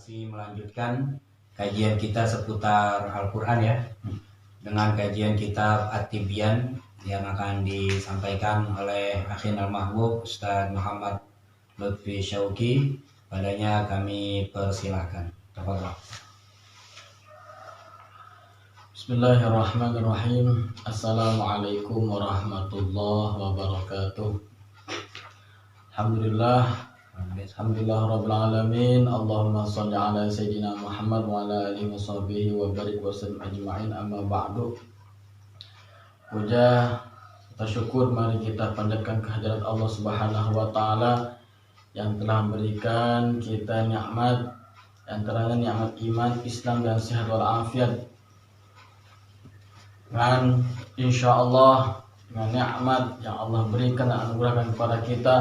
masih melanjutkan kajian kita seputar Al-Quran ya, dengan kajian kitab At-Tibyan yang akan disampaikan oleh Akhin Al-Mahbub Ustaz Muhammad Lutfi Syauqi. Padanya kami persilahkan. Tafadhol. Bismillahirrahmanirrahim. Assalamualaikum warahmatullahi wabarakatuh. Alhamdulillah rabbil alamin. Allahumma shalli ala sayyidina Muhammad wa ala alihi washabihi wa barik wa sallim ajma'in. Amma ba'du. Puja serta syukur mari kita panjatkan kehadirat Allah Subhanahu wa taala yang telah memberikan kita nikmat, antaranya nikmat iman, Islam dan sehat walafiat. Dan insyaallah dengan nikmat yang Allah berikan dan anugerahkan kepada kita,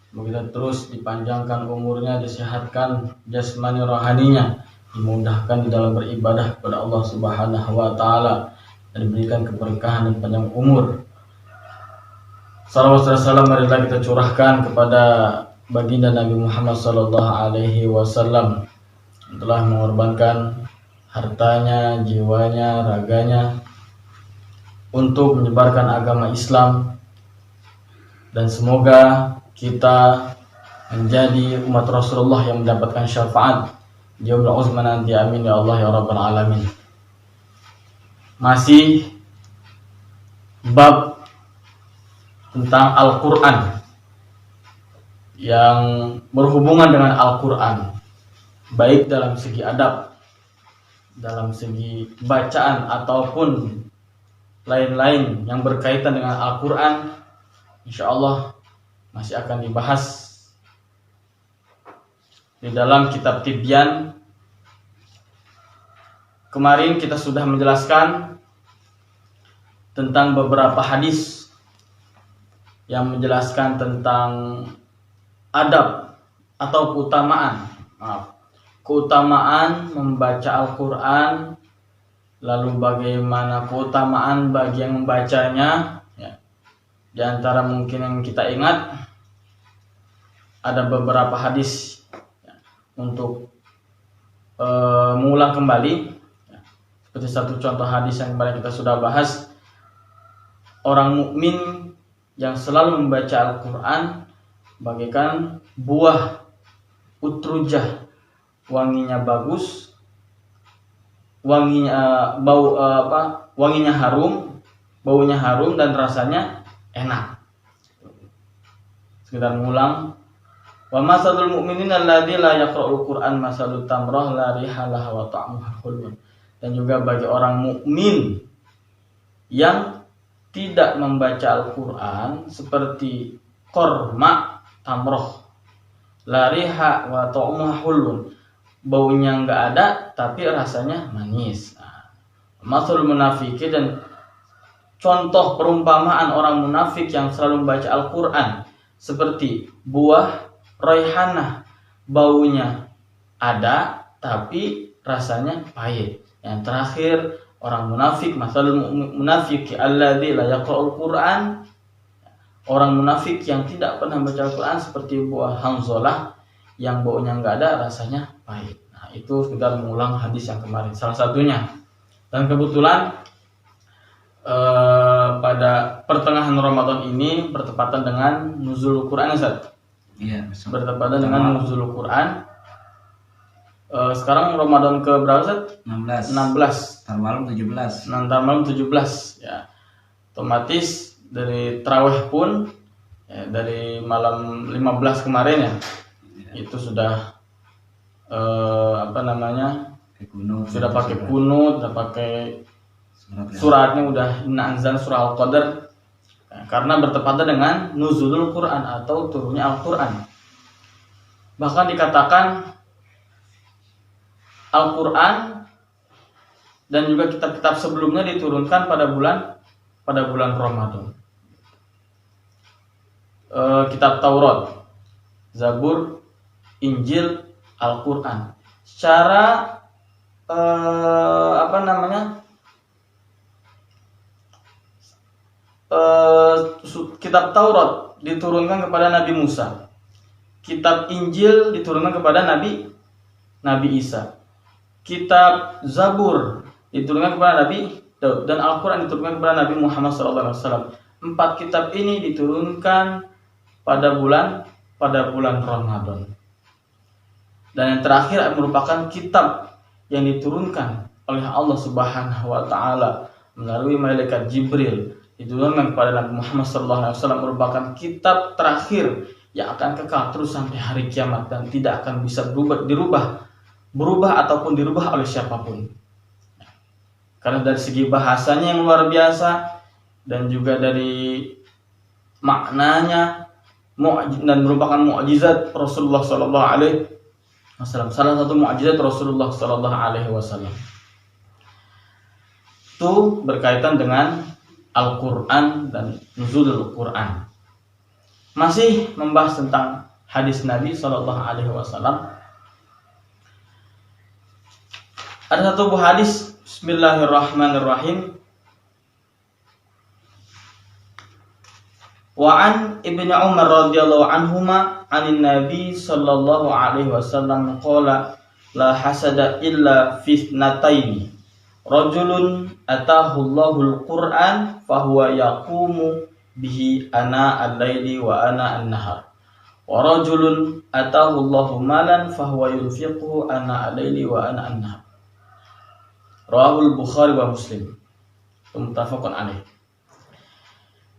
semoga terus dipanjangkan umurnya, disehatkan jasmani rohaninya, dimudahkan di dalam beribadah kepada Allah Subhanahu wa taala, dan diberikan keberkahan dan panjang umur. Salawat dan salam marilah kita curahkan kepada baginda Nabi Muhammad sallallahu alaihi wasallam yang telah mengorbankan hartanya, jiwanya, raganya untuk menyebarkan agama Islam, dan semoga kita menjadi umat Rasulullah yang mendapatkan syafaat di yaumul uzma nanti. Amin ya Allah ya rabbal alamin. Masih bab tentang Al-Quran yang berhubungan dengan Al-Quran, baik dalam segi adab, dalam segi bacaan ataupun lain-lain yang berkaitan dengan Al-Quran, insyaallah masih akan dibahas di dalam kitab Tibyan. Kemarin kita sudah menjelaskan tentang beberapa hadis yang menjelaskan tentang adab atau keutamaan membaca Al-Quran, lalu bagaimana keutamaan bagi yang membacanya ya. Di antara mungkin yang kita ingat ada beberapa hadis ya, untuk mengulang kembali ya. Seperti satu contoh hadis yang kemarin kita sudah bahas, orang mukmin yang selalu membaca Al-Quran bagaikan buah utrujah, wanginya bagus, wanginya harum, baunya harum dan rasanya enak. Sekedar mengulang, wa masalul mu'minin alladzi la yaqra'ul Qur'an masalut tamrah la rihalah wa ta'muha hulun. Dan juga bagi orang mukmin yang tidak membaca Al-Quran seperti korma tamroh, la riha wa ta'muha hulun, baunya enggak ada tapi rasanya manis. Masul munafiki, dan contoh perumpamaan orang munafik yang selalu membaca Al-Quran seperti buah raihanah, baunya ada tapi rasanya pahit. Yang terakhir, orang munafik, masalul munafiki alladzi la yaqra'ul Qur'an, orang munafik yang tidak pernah membaca Al-Quran seperti buah hanzalah yang baunya enggak ada, rasanya pahit. Nah, itu sekedar mengulang hadis yang kemarin, salah satunya. Dan kebetulan pada pertengahan Ramadan ini bertepatan dengan nuzul Quran, Ustaz. Iya, bertepatan dengan nuzul Quran. Sekarang Ramadan ke berapa, Ustaz? 16. Ntar malam 17. Ntar malam 17 ya. Otomatis dari tarawih pun ya, dari malam 15 kemarin ya. Itu sudah sudah pakai kunut, sudah pakai suratnya, udah inna anzalna surah Al-Qadar ya, karena bertepatan dengan nuzulul Quran atau turunnya Al-Quran. Bahkan dikatakan Al-Quran dan juga kitab-kitab sebelumnya diturunkan pada bulan Ramadan. Kitab Taurat, Zabur, Injil, Al-Quran. Secara kitab Taurat diturunkan kepada Nabi Musa, kitab Injil diturunkan kepada Nabi Nabi Isa. Kitab Zabur diturunkan kepada Nabi Daud dan Al-Quran diturunkan kepada Nabi Muhammad SAW. 4 kitab ini diturunkan pada bulan Ramadan. Dan yang terakhir merupakan kitab yang diturunkan oleh Allah Subhanahu wa taala melalui malaikat Jibril, diturunkan kepada Nabi Muhammad SAW, merupakan kitab terakhir yang akan kekal terus sampai hari kiamat dan tidak akan bisa berubah ataupun dirubah oleh siapapun. Karena dari segi bahasanya yang luar biasa dan juga dari maknanya dan merupakan mukjizat Rasulullah sallallahu alaihi wasallam. Salah satu mukjizat Rasulullah sallallahu alaihi wasallam itu berkaitan dengan Al-Qur'an dan nuzulul Qur'an. Masih membahas tentang hadis Nabi sallallahu alaihi wasallam. Ada satu buah hadis, bismillahirrahmanirrahim. Wa an Ibnu Umar radhiyallahu anhuma 'anil Nabi sallallahu alaihi wasallam qala la hasada illa fi ithnataini rajulun atahu Allahul Qur'an fahuwa yaqumu bihi ana al-laili wa ana an-nahar wa rajulun atahu Allahu malan fahuwa yunfiquhu ana al-laili wa ana an-nahar. Rawahul Bukhari wa Muslim. Muttafaqun alaih.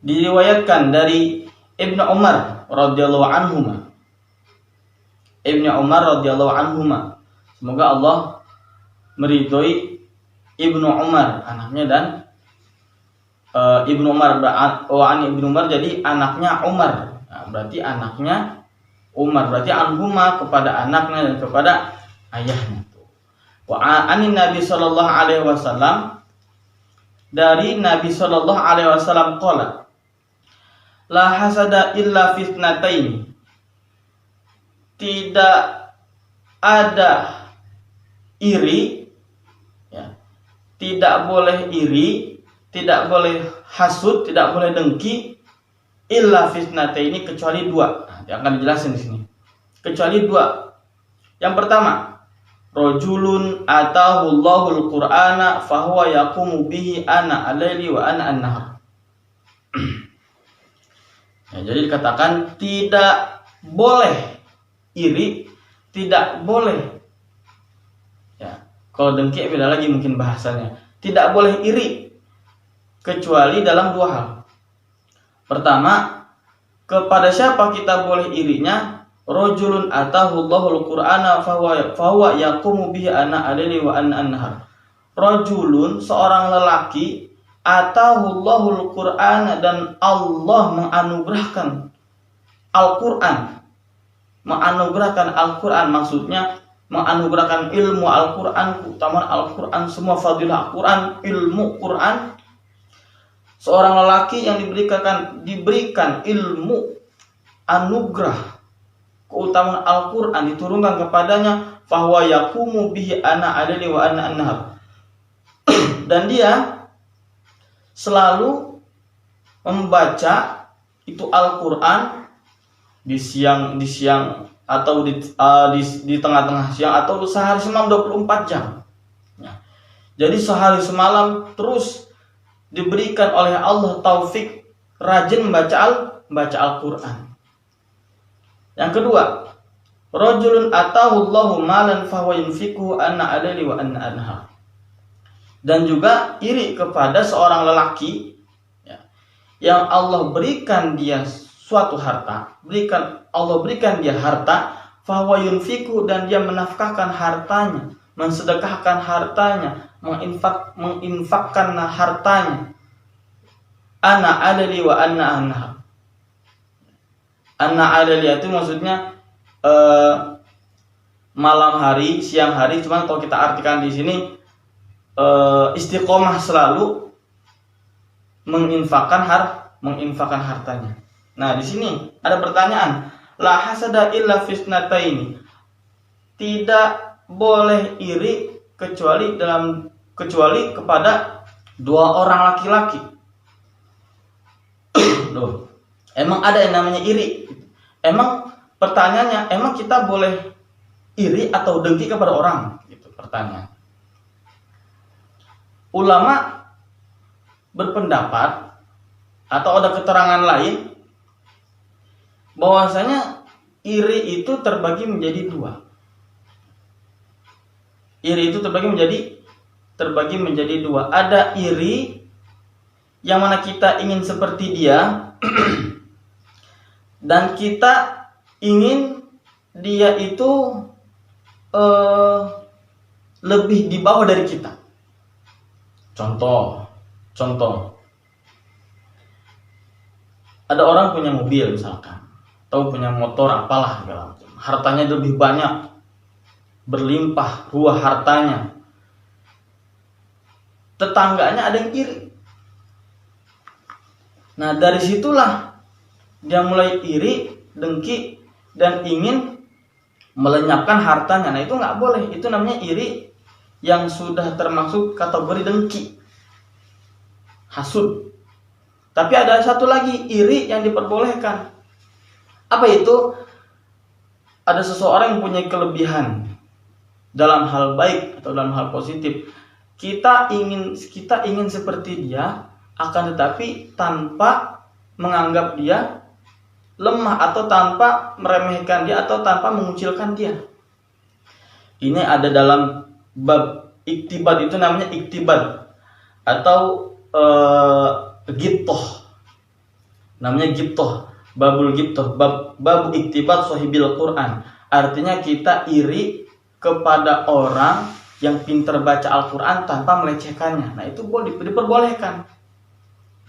Diriwayatkan dari Ibnu Umar radhiyallahu anhuma. Ibnu Umar radhiyallahu anhuma. Semoga Allah meridhoi Ibnu Umar anaknya dan Ibnu Umar Ibnu Umar jadi anaknya Umar. Nah, berarti anaknya Umar, berarti anhuma kepada anaknya dan kepada ayahnya. Wa anin Nabi sallallahu alaihi wasallam, dari Nabi sallallahu alaihi wasallam qala la hasada illa fitnataini, tidak ada iri ya, tidak boleh iri, tidak boleh hasud, tidak boleh dengki illa fitnataini, kecuali 2. Nanti akan dijelasin di sini. Kecuali 2. Yang pertama, rajulun atahu Allahul Qur'ana fahuwa yaqumu bihi ana al-laili wa ana an-nahar. Ya, jadi dikatakan tidak boleh iri, tidak boleh ya. Kalau dengki beda lagi mungkin bahasanya. Tidak boleh iri kecuali dalam 2 hal. Pertama, kepada siapa kita boleh irinya? Rajulun atahu Allahul Qur'ana fahuwa yaqumu bihi ana al-laili wa ana an-nahar. Rajulun, seorang lelaki, atahu Allahul Qur'ana, dan Allah menganugerahkan Al-Qur'an. Menganugerahkan Al-Qur'an maksudnya menganugerahkan ilmu Al-Qur'an, keutamaan Al-Qur'an, semua fadilah Al-Qur'an, ilmu Qur'an. Seorang lelaki yang diberikan ilmu, anugerah, keutamaan Al-Qur'an diturunkan kepadanya, fahuwa yaqumu bihi ana al-laili wa ana an-nahar. Dan dia selalu membaca itu Al-Qur'an di siang atau di tengah-tengah siang atau sehari semalam 24 jam. Ya. Jadi sehari semalam terus diberikan oleh Allah taufik rajin membaca Al-Qur'an. Yang kedua, rajulun atahu Allahu malan fahuwa yunfiquhu ana al-laili wa ana an-nahar. Dan juga iri kepada seorang lelaki ya, yang Allah berikan dia suatu harta, Allah berikan dia harta, fahuwa yunfiquhu, dan dia menafkahkan hartanya, mensedekahkan hartanya, menginfakkan hartanya. Ana al-laili wa ana an-nahar. An-na'alali itu maksudnya malam hari, siang hari. Cuman kalau kita artikan di sini istiqomah selalu menginfakkan hartanya. Nah, di sini ada pertanyaan. La hasada illa fisnataini. Tidak boleh iri kecuali kepada 2 orang laki-laki. Loh, emang ada yang namanya iri? Emang pertanyaannya, emang kita boleh iri atau dengki kepada orang? Gitu pertanyaan. Ulama berpendapat atau ada keterangan lain bahwasanya iri itu terbagi menjadi dua. Iri itu terbagi menjadi dua. Ada iri yang mana kita ingin seperti dia dan kita ingin dia itu lebih di bawah dari kita. Contoh, ada orang punya mobil misalkan, atau punya motor apalah segala macam, hartanya lebih banyak, berlimpah ruah hartanya. Tetangganya ada yang iri. Nah dari situlah dia mulai iri, dengki, dan ingin melenyapkan hartanya. Nah itu nggak boleh. Itu namanya iri yang sudah termasuk kategori dengki, hasud. Tapi ada satu lagi iri yang diperbolehkan. Apa itu? Ada seseorang yang punya kelebihan dalam hal baik atau dalam hal positif. Kita ingin seperti dia, akan tetapi tanpa menganggap dia lemah atau tanpa meremehkan dia atau tanpa mengucilkan dia. Ini ada dalam bab iktibad, itu namanya iktibad atau ghibthah. Namanya ghibthah, babul ghibthah, bab iktibad sahibil Quran. Artinya kita iri kepada orang yang pintar baca Al-Quran tanpa melecehkannya. Nah itu diperbolehkan.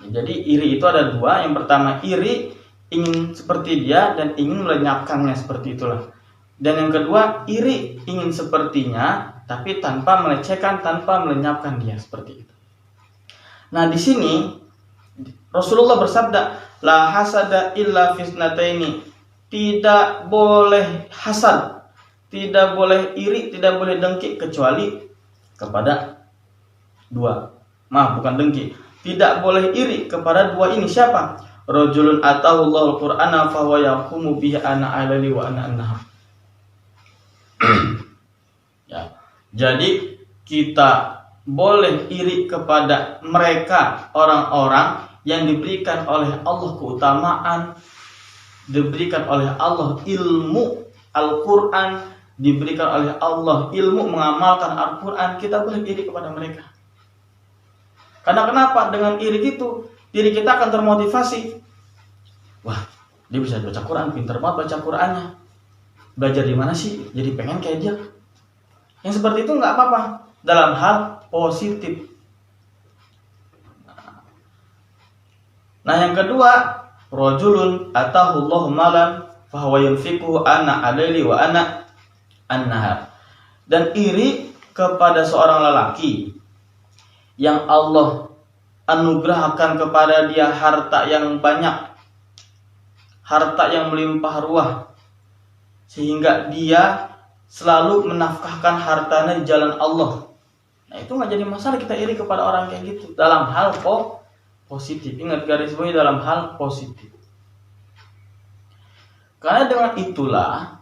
Jadi iri itu ada dua. Yang pertama iri ingin seperti dia dan ingin melenyapkannya, seperti itulah. Dan yang kedua iri ingin sepertinya tapi tanpa melecehkan, tanpa melenyapkan dia, seperti itu. Nah di sini Rasulullah bersabda, la hasada illa fisnataini. Tidak boleh hasad, tidak boleh iri, tidak boleh dengki kecuali kepada dua. Maaf, bukan dengki. Tidak boleh iri kepada dua ini. Siapa? Rajulun atahu Allahul Qur'ana fa huwa yaqumu bihi ana alali wa ana annahar. Ya. Jadi kita boleh iri kepada mereka, orang-orang yang diberikan oleh Allah keutamaan, diberikan oleh Allah ilmu Al-Quran, diberikan oleh Allah ilmu mengamalkan Al-Quran. Kita boleh iri kepada mereka. Karena kenapa? Dengan iri gitu, diri kita akan termotivasi. Wah, dia bisa baca Quran, pintar banget baca Qurannya. Belajar di mana sih? Jadi pengen kayak dia. Yang seperti itu nggak apa-apa dalam hal positif. Nah yang kedua, rajulun atahu Allahu malan fa huwa yunfiquhu ana alaili wa ana annahar. Dan iri kepada seorang lelaki yang Allah anugerahkan kepada dia harta yang banyak, harta yang melimpah ruah, sehingga dia selalu menafkahkan hartanya di jalan Allah. Nah itu nggak jadi masalah kita iri kepada orang kayak gitu dalam hal positif. Ingat, garis bawahi dalam hal positif. Karena dengan itulah,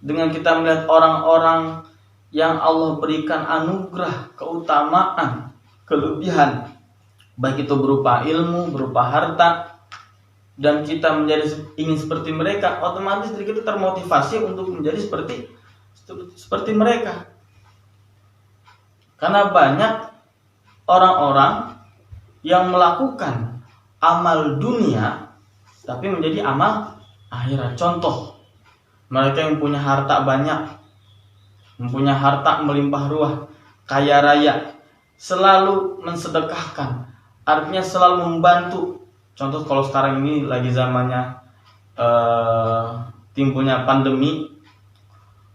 dengan kita melihat orang-orang yang Allah berikan anugerah, keutamaan, kelebihan, baik itu berupa ilmu, berupa harta, dan kita menjadi ingin seperti mereka, otomatis diri kita termotivasi untuk menjadi seperti mereka. Karena banyak orang-orang yang melakukan amal dunia tapi menjadi amal akhirat. Contoh, mereka yang punya harta banyak, mempunyai harta melimpah ruah, kaya raya, selalu mensedekahkan, artinya selalu membantu. Contoh kalau sekarang ini lagi zamannya timbulnya pandemi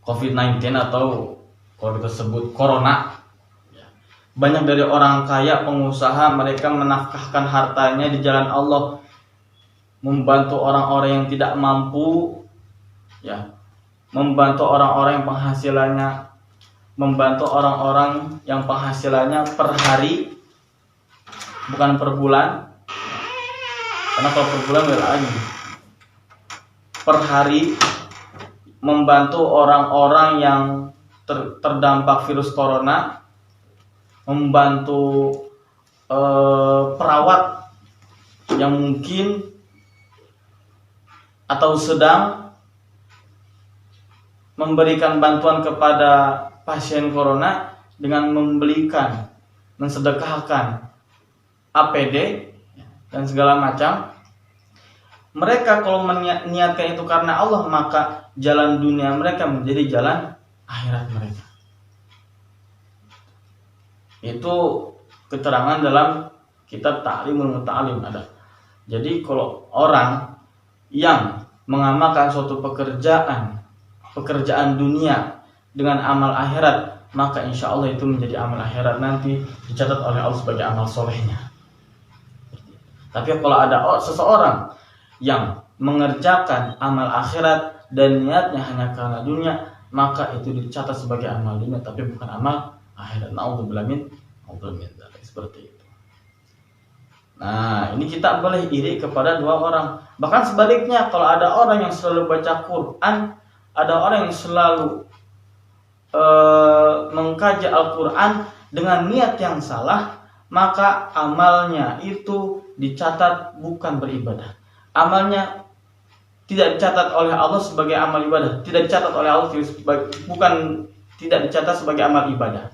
COVID-19 atau kalau kita sebut corona. Banyak dari orang kaya, pengusaha, mereka menafkahkan hartanya di jalan Allah, membantu orang-orang yang tidak mampu, ya, membantu orang-orang yang penghasilannya, membantu orang-orang yang penghasilannya per hari, bukan per bulan. Karena kalau per bulan beda lagi. Per hari membantu orang-orang yang terdampak virus corona, membantu perawat yang mungkin atau sedang memberikan bantuan kepada pasien corona dengan mensedekahkan APD dan segala macam. Mereka kalau meniatkan itu karena Allah, maka jalan dunia mereka menjadi jalan akhirat mereka. Itu keterangan dalam kitab Ta'limul Muta'alim ada. Jadi kalau orang yang mengamalkan suatu pekerjaan dunia dengan amal akhirat, maka insya Allah itu menjadi amal akhirat, nanti dicatat oleh Allah sebagai amal solehnya. Tapi kalau ada seseorang yang mengerjakan amal akhirat dan niatnya hanya karena dunia, maka itu dicatat sebagai amal dunia tapi bukan amal akhirat. Na'udzubillah min dzalik, seperti itu. Nah, ini kita boleh iri kepada dua orang. Bahkan sebaliknya, kalau ada orang yang selalu baca Quran, ada orang yang selalu mengkaji Al-Quran dengan niat yang salah, maka amalnya itu dicatat bukan beribadah. Amalnya tidak dicatat oleh Allah sebagai amal ibadah, tidak dicatat oleh Allah tidak dicatat sebagai amal ibadah,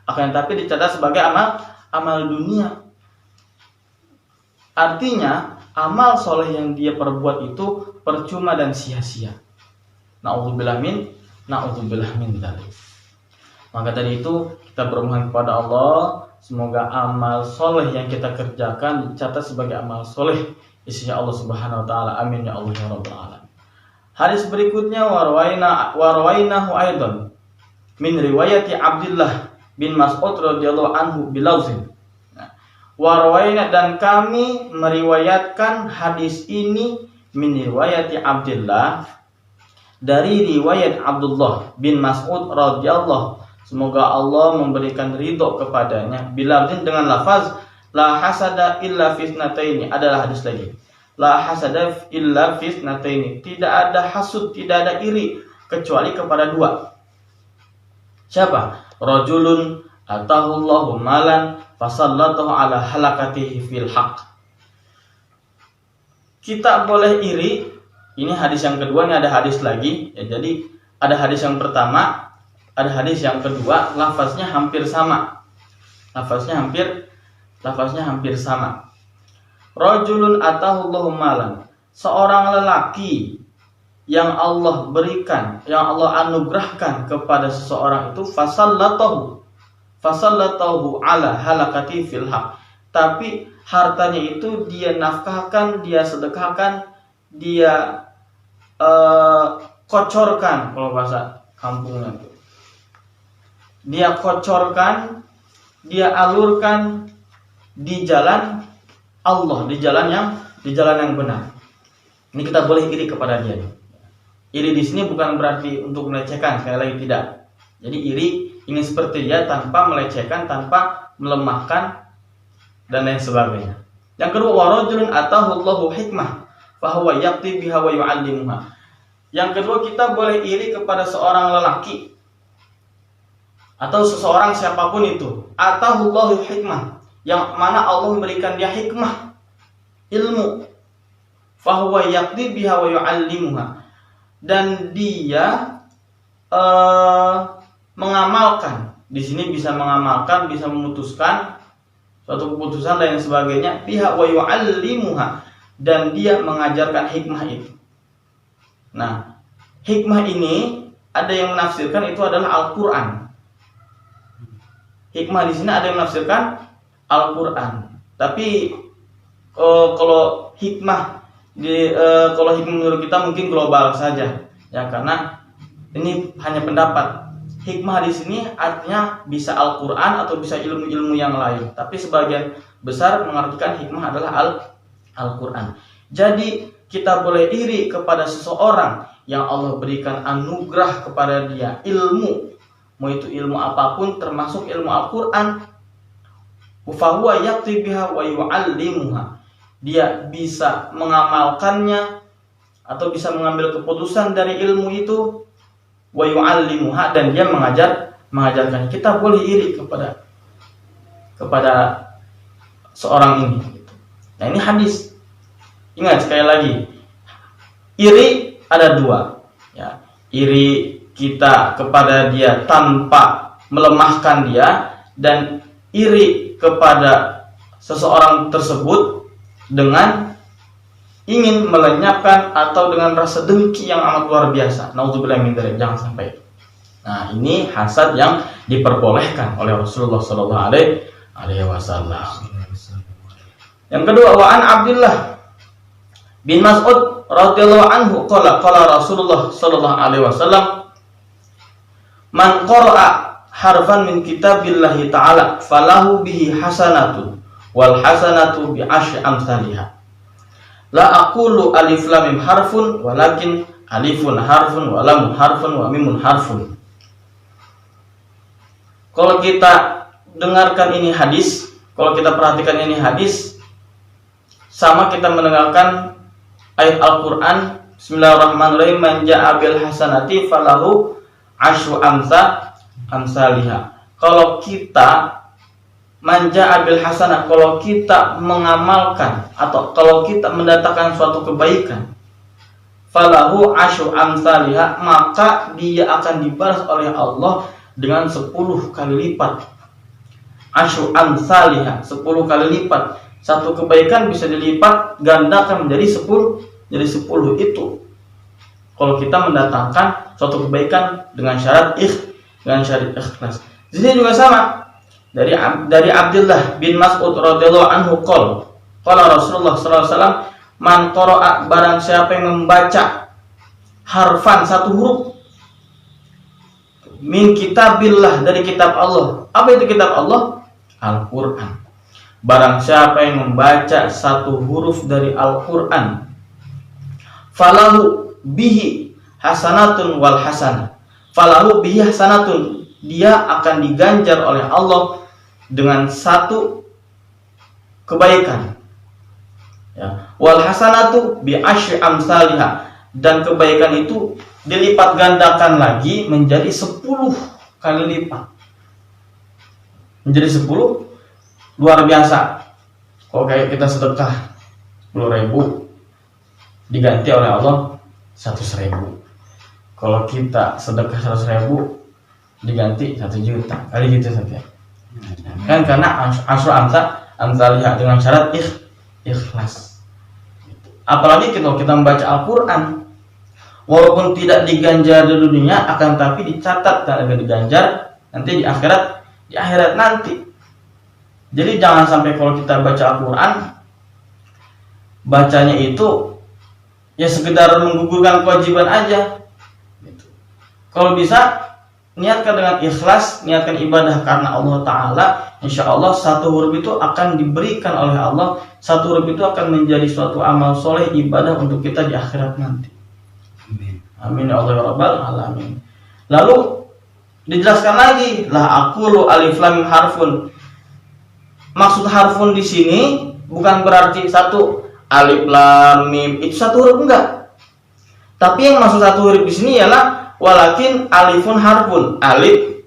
akan tetapi dicatat sebagai amal dunia. Artinya amal soleh yang dia perbuat itu percuma dan sia-sia. Na'udzubillah min dzalik. Maka dari itu kita bermohon kepada Allah, semoga amal soleh yang kita kerjakan dicatat sebagai amal soleh insya Allah subhanahu wa ta'ala. Amin ya Allah ya rabbal alamin. Hadis berikutnya warwainahu aidan min riwayati Abdullah bin Mas'ud radhiyallahu anhu bilauzin. Warwaina, dan kami meriwayatkan hadis ini min riwayati Abdullah, dari riwayat Abdullah bin Mas'ud radhiyallahu, semoga Allah memberikan ridho kepadanya, bilauzin dengan lafaz la hasada illa fitnataini. Adalah hadis lagi, la hasada illa fitnataini, tidak ada hasud, tidak ada iri kecuali kepada dua. Siapa? Rajulun atahullahu malan fasallatahu ala halakatihi fil haq. Kita boleh iri. Ini hadis yang kedua, ini ada hadis lagi ya. Jadi ada hadis yang pertama, ada hadis yang kedua, lafaznya hampir sama. Lafaznya hampir sama. Rajulun atahullahu malan, seorang lelaki yang Allah berikan, yang Allah anugerahkan kepada seseorang itu, fasallatahu ala halakati fil haq, tapi hartanya itu dia nafkahkan, dia sedekahkan, dia kocorkan, kalau bahasa kampungnya itu, dia kocorkan, dia alurkan di jalan Allah, di jalan yang benar. Ini kita boleh iri kepada dia. Iri di sini bukan berarti untuk melecehkan, sekali lagi tidak. Jadi iri ingin seperti dia tanpa melecehkan, tanpa melemahkan dan lain sebagainya. Yang kedua, warajulun atahullahu hikmah fahuwa yaqti biha wa yu'allimuha. Yang kedua, kita boleh iri kepada seorang lelaki atau seseorang siapapun itu, atahullahu hikmah, yang mana Allah memberikan dia hikmah, ilmu, fahuwa yaqti biha wa yu'allimuha, dan dia mengamalkan. Di sini bisa mengamalkan, bisa memutuskan suatu keputusan dan sebagainya, biha wa yu'allimuha, dan dia mengajarkan hikmah itu. Nah, hikmah ini ada yang menafsirkan itu adalah Al-Quran. Hikmah di sini ada yang menafsirkan Al-Quran. Tapi kalau hikmah menurut kita mungkin global saja, ya, karena ini hanya pendapat. Hikmah di sini artinya bisa Al-Quran atau bisa ilmu-ilmu yang lain. Tapi sebagian besar mengartikan hikmah adalah Al-Quran. Jadi kita boleh iri kepada seseorang yang Allah berikan anugerah kepada dia ilmu, mau itu ilmu apapun termasuk ilmu Al-Quran. Fahuwa yaqti biha wa yu'allimuha, dia bisa mengamalkannya atau bisa mengambil keputusan dari ilmu itu, wa yu'allimuha, dan dia mengajarkan. Kita boleh iri kepada seorang ini. Nah, ini hadis. Ingat sekali lagi, iri ada dua, ya. Iri kita kepada dia tanpa melemahkan dia, dan iri kepada seseorang tersebut dengan ingin melenyapkan atau dengan rasa dengki yang amat luar biasa. Nauzubillah min dzalik, jangan sampai. Nah, ini hasad yang diperbolehkan oleh Rasulullah sallallahu alaihi wasallam. Yang kedua, wa an Abdullah bin Mas'ud radhiyallahu anhu qala Rasulullah sallallahu alaihi wasallam, man qara'a harfan min kitabillahi ta'ala falahu bihi hasanatu wal hasanatu bi asyri amsalihha. La aqulu alif lam mim harfun walakin alifun harfun wa lam harfun wa mimun harfun. Kalau kita dengarkan ini hadis, kalau kita perhatikan ini hadis, sama kita mendengarkan ayat Al-Quran, Bismillahirrahmanirrahim, man ja'a bil hasanati falahu asyru amsalihha. Kalau kita man ja'a bil hasanah, kalau kita mengamalkan atau kalau kita mendatangkan suatu kebaikan, falahu asyru amsalihha, maka dia akan dibalas oleh Allah dengan 10 kali lipat. Asyru amsalihha, 10 kali lipat. Satu kebaikan bisa dilipat gandakan menjadi 10 itu. Kalau kita mendatangkan suatu kebaikan dengan syarat ikhlas. Di sini juga sama. Dari Abdullah bin Mas'ud radhiyallahu anhu qala Rasulullah sallallahu alaihi wasallam, man qara'a, barang siapa yang membaca harfan, satu huruf, min kitabillah, dari kitab Allah. Apa itu kitab Allah? Al-Qur'an. Barang siapa yang membaca satu huruf dari Al-Quran, falahu bihi hasanatun wal hasanah. Falahu bihi hasanatun, dia akan diganjar oleh Allah dengan satu kebaikan. Ya. Wal hasanatu bi asyri amsalihha, dan kebaikan itu dilipat gandakan lagi menjadi 10 kali lipat. Menjadi 10. Luar biasa. Kalau kayak kita sedekah 10.000, diganti oleh Allah 100.000. Kalau kita sedekah 100.000, diganti 1 juta. Kali gitu saja. Kan karena asyru amsalihha, dengan syarat ikhlas. Apalagi kalau kita membaca Al-Quran, walaupun tidak diganjar di dunia, akan tapi dicatat dan akan diganjar nanti di akhirat nanti. Jadi jangan sampai kalau kita baca Al-Quran, bacanya itu ya sekedar menggugurkan kewajiban aja. Kalau bisa, niatkan dengan ikhlas, niatkan ibadah karena Allah Ta'ala. Insya Allah satu huruf itu akan diberikan oleh Allah. Satu huruf itu akan menjadi suatu amal soleh, ibadah untuk kita di akhirat nanti. Amin ya Allah ya Rabbal Alamin. Lalu dijelaskan lagi, la aqulu alif lam mim harfun. Maksud harfun di sini bukan berarti satu alif lam mim itu satu huruf, enggak. Tapi yang maksud satu huruf di sini ialah walakin alifun harfun. Alif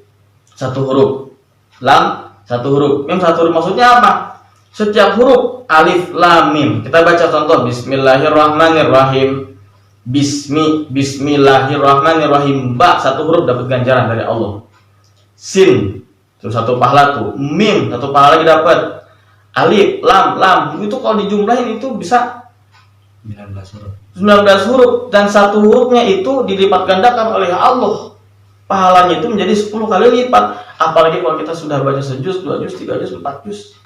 satu huruf, lam satu huruf, mim satu huruf. Maksudnya apa? Setiap huruf alif lam mim. Kita baca contoh Bismillahirrahmanirrahim. Bismillahirrahmanirrahim. Ba satu huruf dapat ganjaran dari Allah. Sin itu satu pahala tuh. Mim satu pahala lagi dapat. Alif, lam itu kalau dijumlahin itu bisa 19 huruf dan satu hurufnya itu dilipat gandakan oleh Allah. Pahalanya itu menjadi 10 kali lipat. Apalagi kalau kita sudah baca sejuz, 2 juz, 3 juz, 4 juz.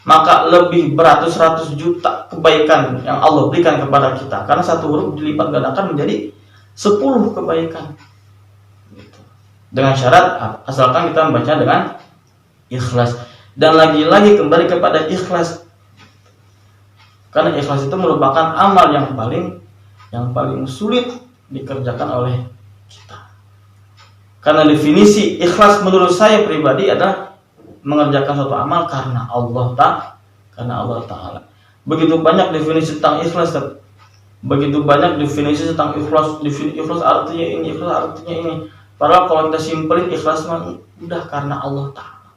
Maka lebih beratus-ratus juta kebaikan yang Allah berikan kepada kita. Karena satu huruf dilipat gandakan menjadi 10 kebaikan. Dengan syarat asalkan kita membaca dengan ikhlas. Dan lagi-lagi kembali kepada ikhlas. Karena ikhlas itu merupakan amal yang paling sulit dikerjakan oleh kita. Karena definisi ikhlas menurut saya pribadi adalah mengerjakan suatu amal karena Allah Ta'ala. Begitu banyak definisi tentang ikhlas. begitu banyak definisi tentang ikhlas. Ikhlas artinya ini, ikhlas artinya ini. Padahal kalau kita simpelin, ikhlas mah udah karena Allah Ta'ala.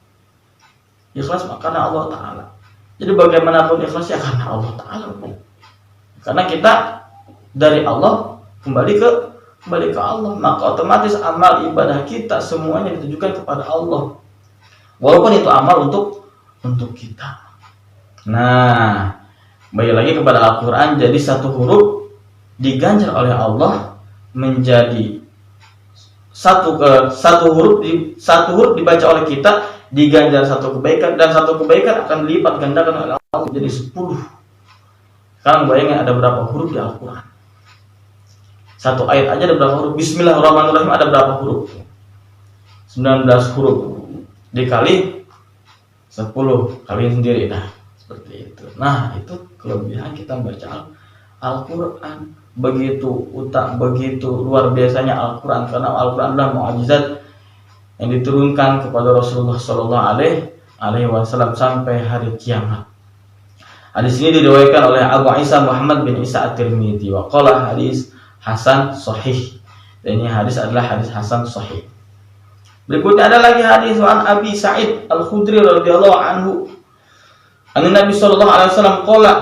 Ikhlas mah karena Allah Ta'ala. Jadi bagaimanapun ikhlas ya karena Allah Ta'ala. Karena kita dari Allah kembali ke Allah, maka otomatis amal ibadah kita semuanya ditujukan kepada Allah. Walaupun itu amal untuk kita. Nah, balik lagi kepada Al-Quran. Jadi satu huruf diganjar oleh Allah menjadi satu huruf dibaca oleh kita diganjar satu kebaikan, dan satu kebaikan akan dilipat gandakan oleh Allah jadi 10. Sekarang bayangin ada berapa huruf di Al-Quran? Satu ayat aja ada berapa huruf? Bismillahirrahmanirrahim ada berapa huruf? 19 huruf dikali 10, kalian sendiri. Nah, seperti itu. Nah, itu kelebihan kita baca Al-Quran. Begitu luar biasanya Al-Quran, karena Al-Quran adalah mukjizat yang diturunkan kepada Rasulullah Shallallahu Alaihi Wasallam sampai hari kiamat. Hadis ini diriwayatkan oleh Abu Isa Muhammad bin Isa At-Tirmidzi wa qala hadis hasan sahih. Dan ini hadis adalah hadis hasan sahih. Berikutnya ada lagi hadis an Abi Sa'id Al-Khudri radhiyallahu anhu. Nabi sallallahu alaihi wasallam qala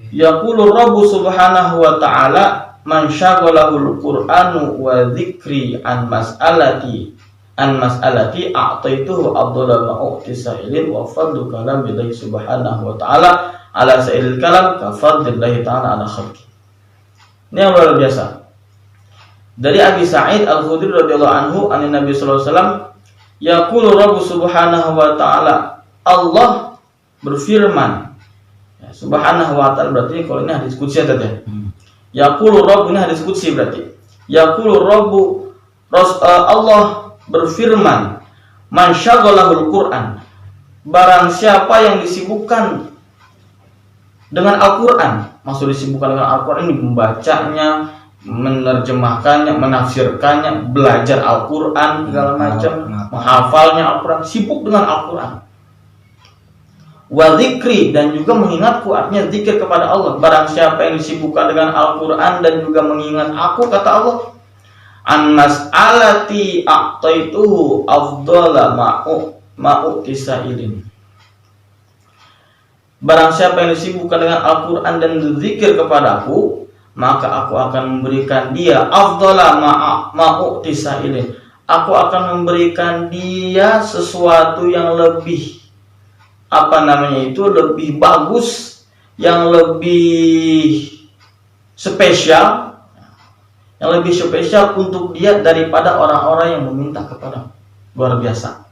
yaqulu Rabbu subhanahu wa ta'ala man syaghalahul Qur'anu wa dzikri an mas'alati a'taituhu afdhala ma u'tisailin wa fadlu kalam billahi subhanahu wa ta'ala ala sa'ilil kalam ka fadlillahi ta'ala ala khalqi. Ini yang luar biasa. Dari Abi Sa'id Al-Khudri radhiyallahu anhu Nabi sallallahu alaihi wasallam yaqulu Rabbu subhanahu wa ta'ala, Allah berfirman. Ya, subhanahu wa ta'ala berarti kalau ini hadis qudsi tadi. Yaqulu Rabb ini hadis qudsi berarti. Yaqulu Rabbu Allah berfirman, man syaghalahul Qur'an, barang siapa yang disibukkan dengan Al-Quran. Maksud disibukkan dengan Al-Quran ini membacanya, menerjemahkannya, menafsirkannya, belajar Al-Quran segala macam, menghafalnya Al-Quran, sibuk dengan Al-Quran. Wa dzikri, dan juga mengingatku, artinya zikir kepada Allah. Barang siapa yang disibukkan dengan Al-Quran dan juga mengingat aku, kata Allah, an mas'alati a'taituhu afdhala ma'utisailin. Barang siapa yang disibukkan dengan Al-Quran dan berzikir kepadaku, maka aku akan memberikan dia afdhala ma'utisailin. Aku akan memberikan dia sesuatu yang lebih lebih bagus, yang lebih spesial, untuk dia daripada orang-orang yang meminta kepada. Luar biasa.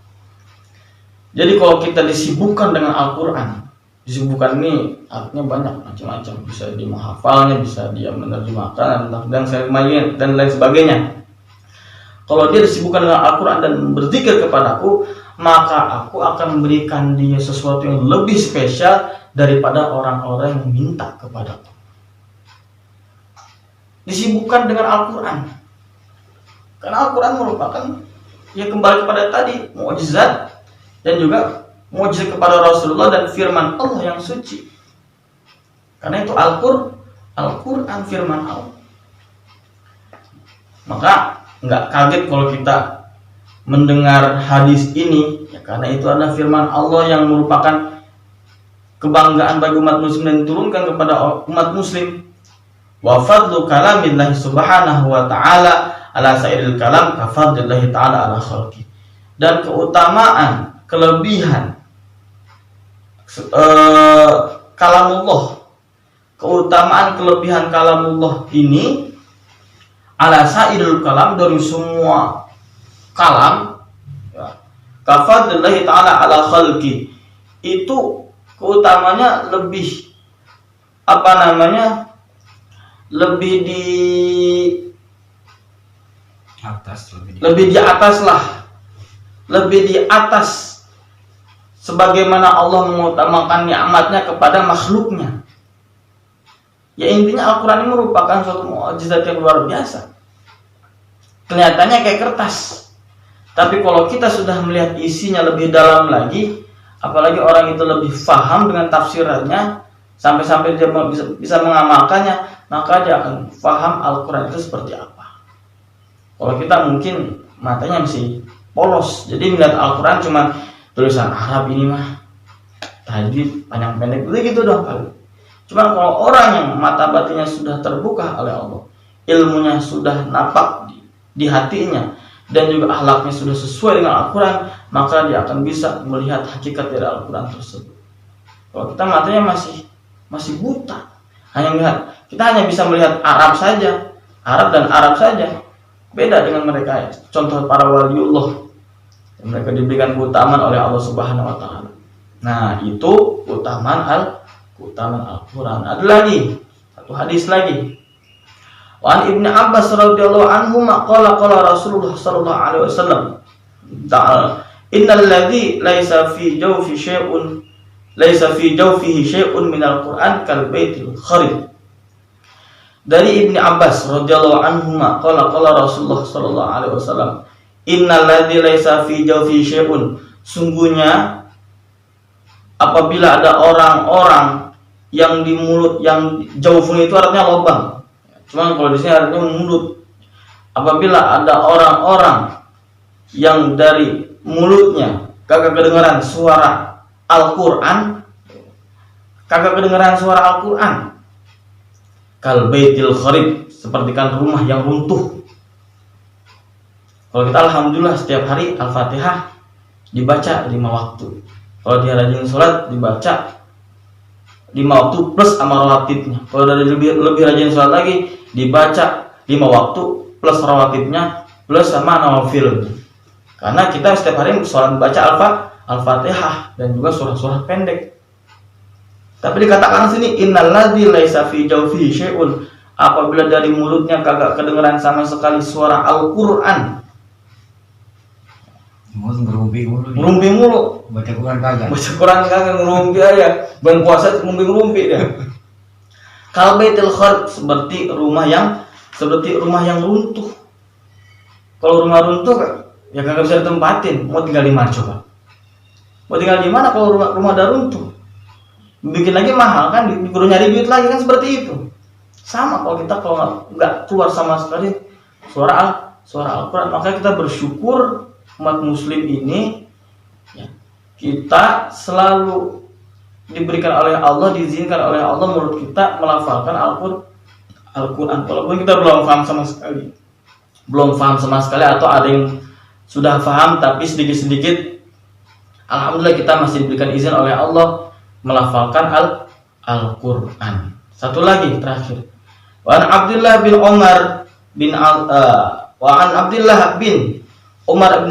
Jadi kalau kita disibukkan dengan Al-Quran, disibukkan ini artinya banyak macam-macam, bisa dia menghafalnya, bisa dia menerjemahkan dan lain sebagainya. Kalau dia disibukkan dengan Al-Quran dan berzikir kepadaku, maka aku akan memberikan dia sesuatu yang lebih spesial daripada orang-orang yang minta kepadaku. Disibukkan dengan Al-Quran, karena Al-Quran merupakan, ya kembali kepada tadi, mukjizat, dan juga mukjizat kepada Rasulullah dan firman Allah yang suci. Karena itu Al-Quran firman Allah. Maka nggak kaget kalau kita mendengar hadis ini, ya, karena itu adalah firman Allah yang merupakan kebanggaan bagi umat muslim dan diturunkan kepada umat muslim. Wa fadlu kalamillahi subhanahu wa ta'ala ala sa'iril kalam ka fadlillahi ta'ala ala khalqi. Dan keutamaan, kelebihan kalamullah, keutamaan kelebihan kalamullah ini ala sa'iril kalam, dari semua kalam, ya, ka fadlillahi ta'ala ala khalqi, itu keutamanya lebih lebih di atas sebagaimana Allah mengutamakan nikmatnya kepada makhluknya. Ya intinya Al-Quran ini merupakan suatu mukjizat yang luar biasa. Kelihatannya kayak kertas, tapi kalau kita sudah melihat isinya lebih dalam lagi, apalagi orang itu lebih paham dengan tafsirannya, sampai-sampai dia bisa mengamalkannya, maka dia akan paham Al-Quran itu seperti apa. Kalau kita mungkin matanya masih polos, jadi melihat Al-Quran cuma tulisan Arab ini mah tadi panjang pendek gitu dong kali. Cuma kalau orang yang mata batinnya sudah terbuka oleh Allah, ilmunya sudah nampak di hatinya, dan juga akhlaknya sudah sesuai dengan Al-Quran, maka dia akan bisa melihat hakikat dari Al-Quran tersebut. Kalau kita matanya masih buta, kita hanya bisa melihat Arab saja, Arab dan Arab saja, beda dengan mereka. Contoh para waliullah, mereka diberikan keutamaan oleh Allah Subhanahu Wa Taala. Nah, itu keutamaan Al-Quran. Ada lagi satu hadis lagi. Wa Ibnu Abbas radhiyallahu anhu qala Rasulullah sallallahu alaihi wasallam ta'ala innal ladzi laisa fi jawfihi syai'un minal Qur'an kal baitil kharib. Dari Ibnu Abbas radhiyallahu anhu qala Rasulullah sallallahu alaihi wasallam innal ladzi laisa fi jawfihi syai'un, sungguhnya apabila ada orang-orang yang di mulut, yang jawfun itu artinya lubang. Cuma kalau di sini artinya mulut. Apabila ada orang-orang yang dari mulutnya kagak kedengaran suara Al-Quran, kal baitil kharib, sepertikan rumah yang runtuh. Kalau kita alhamdulillah setiap hari Al-Fatihah dibaca 5 waktu. Kalau dia rajin sholat dibaca 5 waktu plus sama rawatibnya. Kalau dari lebih rajin sholat lagi dibaca 5 waktu plus rawatibnya plus sama nawafil. Karena kita setiap hari sholat baca Al-Fatihah dan juga surah-surah pendek. Tapi dikatakan sini innal ladzi laisa fi jawfihi syai'un, apabila dari mulutnya kagak kedengeran sama sekali suara Al-Quran. Ngerumpi mulu. Baca Quran kagak ngerumpi aja. Ban puasa ngerumpi dia. Kal baitil kharib, seperti rumah yang runtuh. Kalau rumah runtuh ya kagak bisa ditempatin. Mau tinggal di mana coba? Mau tinggal di mana kalau rumah udah runtuh? Bikin lagi mahal kan, dikuruh nyari duit lagi kan, seperti itu. Sama kalau kita nggak keluar sama sekali suara Al-Quran, maka kita bersyukur umat muslim ini ya, kita selalu diberikan oleh Allah, diizinkan oleh Allah menurut kita melafalkan Al-Quran walaupun kita belum paham sama sekali atau ada yang sudah paham tapi sedikit-sedikit. Alhamdulillah kita masih diberikan izin oleh Allah melafalkan Al-Quran. Satu lagi terakhir, wa an Abdullah bin Umar bin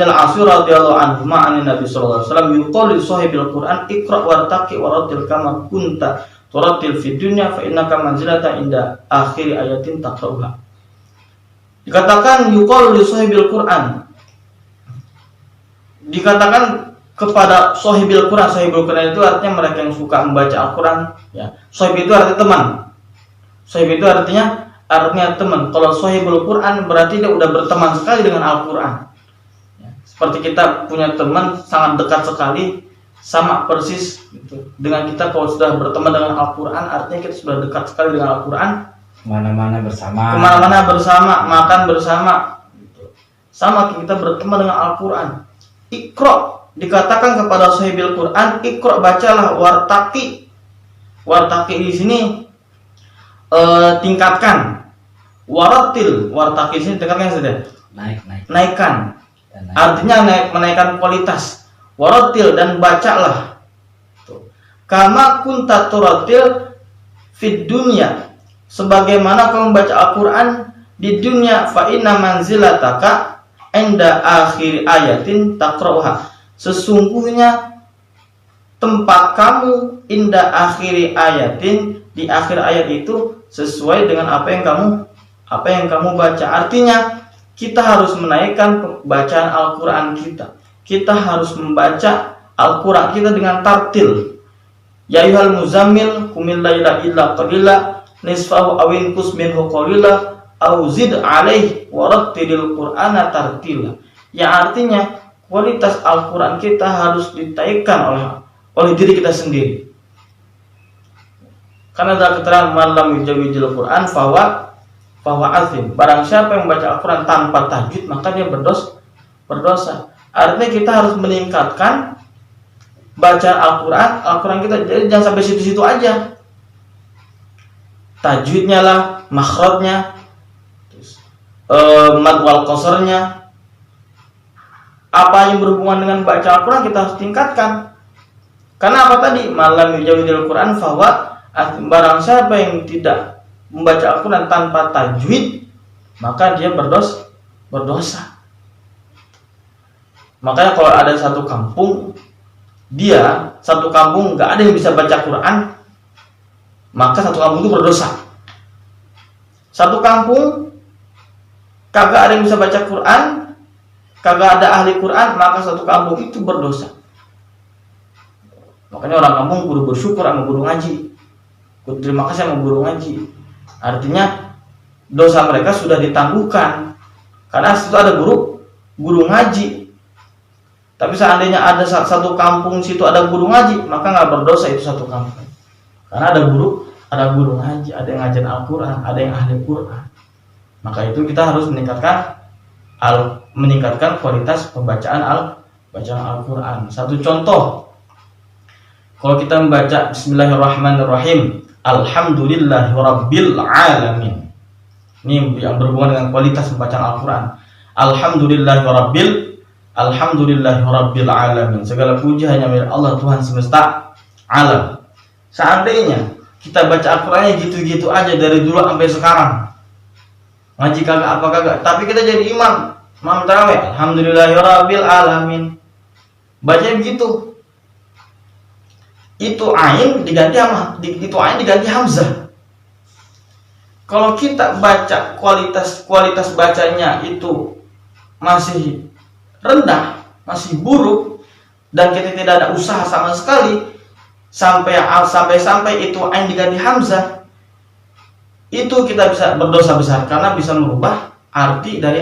al-As radhiyallahu anhu ma'an Nabi sallallahu alaihi wasallam yuqalu li sahibil Qur'an iqra wartaqi warattil kama kunta turattil fid dunya fa innaka manzilata inda akhir ayatin taqra'uha. Dikatakan yuqalu li sahibil Qur'an, dikatakan kepada sahibil Qur'an. Sahibul Qur'an itu artinya mereka yang suka membaca Al-Quran ya. Sahib itu artinya teman. Sahib itu artinya teman. Kalau sahibul Qur'an berarti dia udah berteman sekali dengan Al-Quran. Seperti kita punya teman sangat dekat sekali, sama persis gitu dengan kita. Kalau sudah berteman dengan Al-Quran, artinya kita sudah dekat sekali dengan Al-Quran. Kemana-mana bersama, makan bersama gitu. Sama kita berteman dengan Al-Quran. Iqra, dikatakan kepada sahibil Quran, Iqra, bacalah, wartaqi di sini tingkatkan, warattil, wartaqi di sini tingkatkan sudah. Naikkan. Artinya menaikkan kualitas. Warattil, dan bacalah. Kama kunta turattil fid dunya, sebagaimana kamu baca Al-Quran di dunia. Fa inna manzilataka inda akhir ayatin taqra'uha, sesungguhnya tempat kamu inda akhir ayatin, di akhir ayat itu sesuai dengan apa yang kamu baca. Artinya kita harus menaikkan bacaan Al-Quran kita. Kita harus membaca Al-Quran kita dengan tartil. Ya ayyuhal muzammil qumil laila illa qalila nisfahu aw inqus minhu qalila aw zid alaihi warattilil qur'ana tartila. Ya artinya kualitas Al-Quran kita harus ditaikkan oleh diri kita sendiri. Karena ada keterangan malam yujawidil Quran fawa azim. Barang siapa yang membaca Al-Quran tanpa tajwid maka dia berdosa. Artinya kita harus meningkatkan bacaan Al-Quran kita. Jadi jangan sampai situ-situ aja. Tajwidnya lah, makhrajnya, mad wal qasarnya, apa yang berhubungan dengan baca Al-Quran kita harus tingkatkan. Karena apa tadi? Malam yujawidil Quran fawa azim. Barang siapa yang tidak membaca Al-Quran tanpa tajwid maka dia berdosa. Makanya kalau ada satu kampung nggak ada yang bisa baca Quran, maka satu kampung itu berdosa. Satu kampung kagak ada yang bisa baca Quran, kagak ada ahli Quran, maka satu kampung itu berdosa. Makanya orang kampung kudu bersyukur sama guru ngaji, kudu terima kasih sama guru ngaji. Artinya dosa mereka sudah ditangguhkan karena situ ada guru ngaji. Tapi seandainya ada satu kampung situ ada guru ngaji, maka nggak berdosa itu satu kampung. Karena ada guru ngaji, ada yang ngajar Al-Quran, ada yang ahli Quran. Maka itu kita harus meningkatkan kualitas pembacaan Al-Quran. Satu contoh, kalau kita membaca Bismillahirrahmanirrahim, Alhamdulillahirabbil alamin. Ini yang berhubungan dengan kualitas pembacaan Al-Quran. Alhamdulillahirabbil alamin. Segala puji hanya milik Allah, Tuhan semesta alam. Seandainya kita baca Al-Qurannya gitu-gitu aja dari dulu sampai sekarang, ngaji kagak, tapi kita jadi imam tarawih, Alhamdulillahirabbil alamin, bacanya begitu. Itu ain diganti hamzah. Kalau kita baca kualitas bacanya itu masih rendah, masih buruk, dan kita tidak ada usaha sama sekali sampai itu ain diganti hamzah, itu kita bisa berdosa besar karena bisa merubah arti dari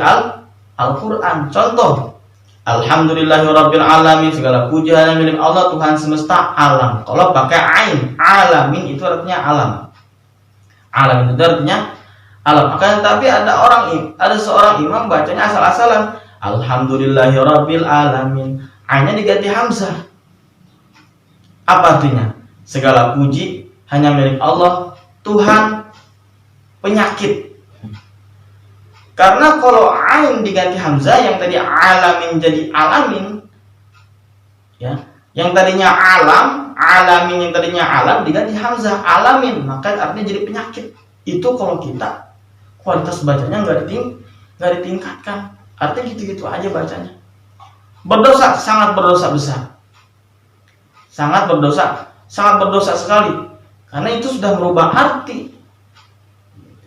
Al-Quran. Contoh, Alhamdulillahirabbil alamin, segala puji hanya milik Allah, Tuhan semesta alam. Kalau pakai ain, alamin itu artinya alam. Alam itu artinya alam. Tapi ada seorang imam bacanya asal-asalan, Alhamdulillahirabbil alamin, ainnya diganti hamzah. Apa artinya? Segala puji hanya milik Allah, Tuhan penyakit. Karena kalau ain diganti hamzah, yang tadi alamin jadi alamin, ya, yang tadinya alamin yang tadinya alam diganti hamzah alamin, maka artinya jadi penyakit. Itu kalau kita kualitas bacanya nggak ditingkatkan, artinya gitu-gitu aja bacanya. Berdosa, sangat berdosa besar, sangat berdosa sekali, karena itu sudah merubah arti.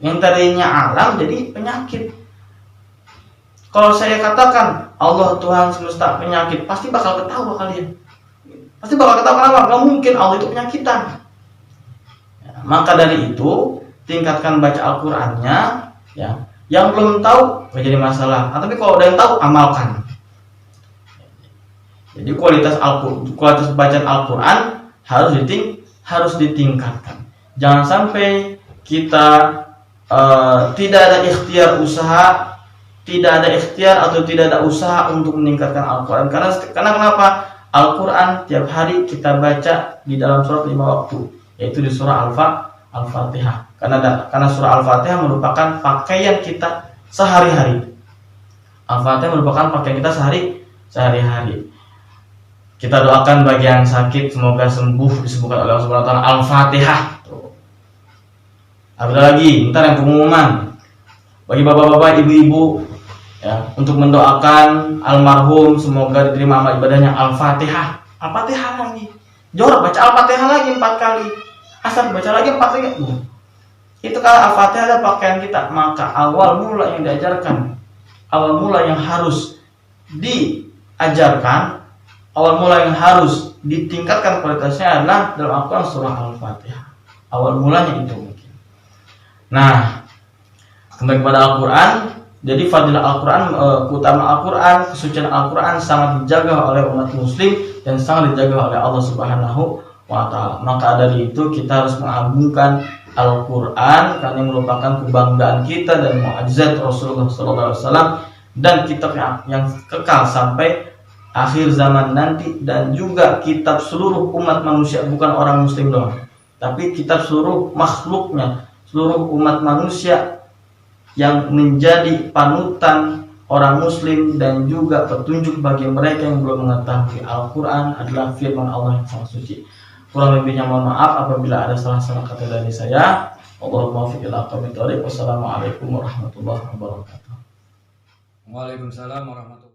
Yang tadinya alam jadi penyakit. Kalau saya katakan Allah Tuhan semesta penyakit, pasti bakal ketawa kalian. Pasti bakal ketawa, kenapa? Gak mungkin Allah itu penyakitan. Ya, maka dari itu tingkatkan baca Al-Qurannya. Ya, yang belum tahu gak jadi masalah. Tapi kalau udah yang tahu, amalkan. Jadi kualitas bacaan Al-Quran harus ditingkatkan. Jangan sampai kita tidak ada ikhtiar usaha, tidak ada ikhtiar atau tidak ada usaha untuk meningkatkan Al-Quran. Karena kenapa? Al-Quran tiap hari kita baca di dalam surat 5 waktu, yaitu di surah Al-Fatihah. Karena surah Al-Fatihah merupakan pakaian kita sehari-hari. Al-Fatihah merupakan pakaian kita sehari-hari. Kita doakan bagi yang sakit semoga disembuhkan oleh Allah Subhanahu wa taala. Al-Fatihah. Ada lagi, ntar yang pengumuman bagi bapak-bapak, ibu-ibu, ya, untuk mendoakan almarhum semoga diterima amal ibadahnya. Al-Fatihah lagi, jorok baca Al-Fatihah lagi 4 kali, asal baca lagi 4 kali. Itu kalau Al-Fatihah adalah pakaian kita, maka awal mula yang diajarkan, awal mula yang harus diajarkan, awal mula yang harus ditingkatkan kualitasnya adalah dalam Al-Quran surah Al-Fatihah. Awal mulanya itu mungkin. Nah, kembali kepada Al-Quran. Jadi fadilah Al-Quran, keutamaan Al-Quran, kesucian Al-Quran sangat dijaga oleh umat muslim dan sangat dijaga oleh Allah Subhanahu wa ta'ala. Maka dari itu kita harus mengagungkan Al-Quran karena merupakan kebanggaan kita dan mukjizat Rasulullah SAW dan kitab yang kekal sampai akhir zaman nanti, dan juga kitab seluruh umat manusia, bukan orang muslim doang, tapi kitab seluruh makhluknya, seluruh umat manusia yang menjadi panutan orang muslim dan juga petunjuk bagi mereka yang belum mengetahui Al-Quran adalah firman Allah yang sangat suci. Kurang lebihnya mohon maaf apabila ada salah-salah kata dari saya. Allahumma muwaffiq ila aqwamit thoriq. Wassalamualaikum warahmatullahi wabarakatuh. Waalaikumsalam warahmatullahi wabarakatuh.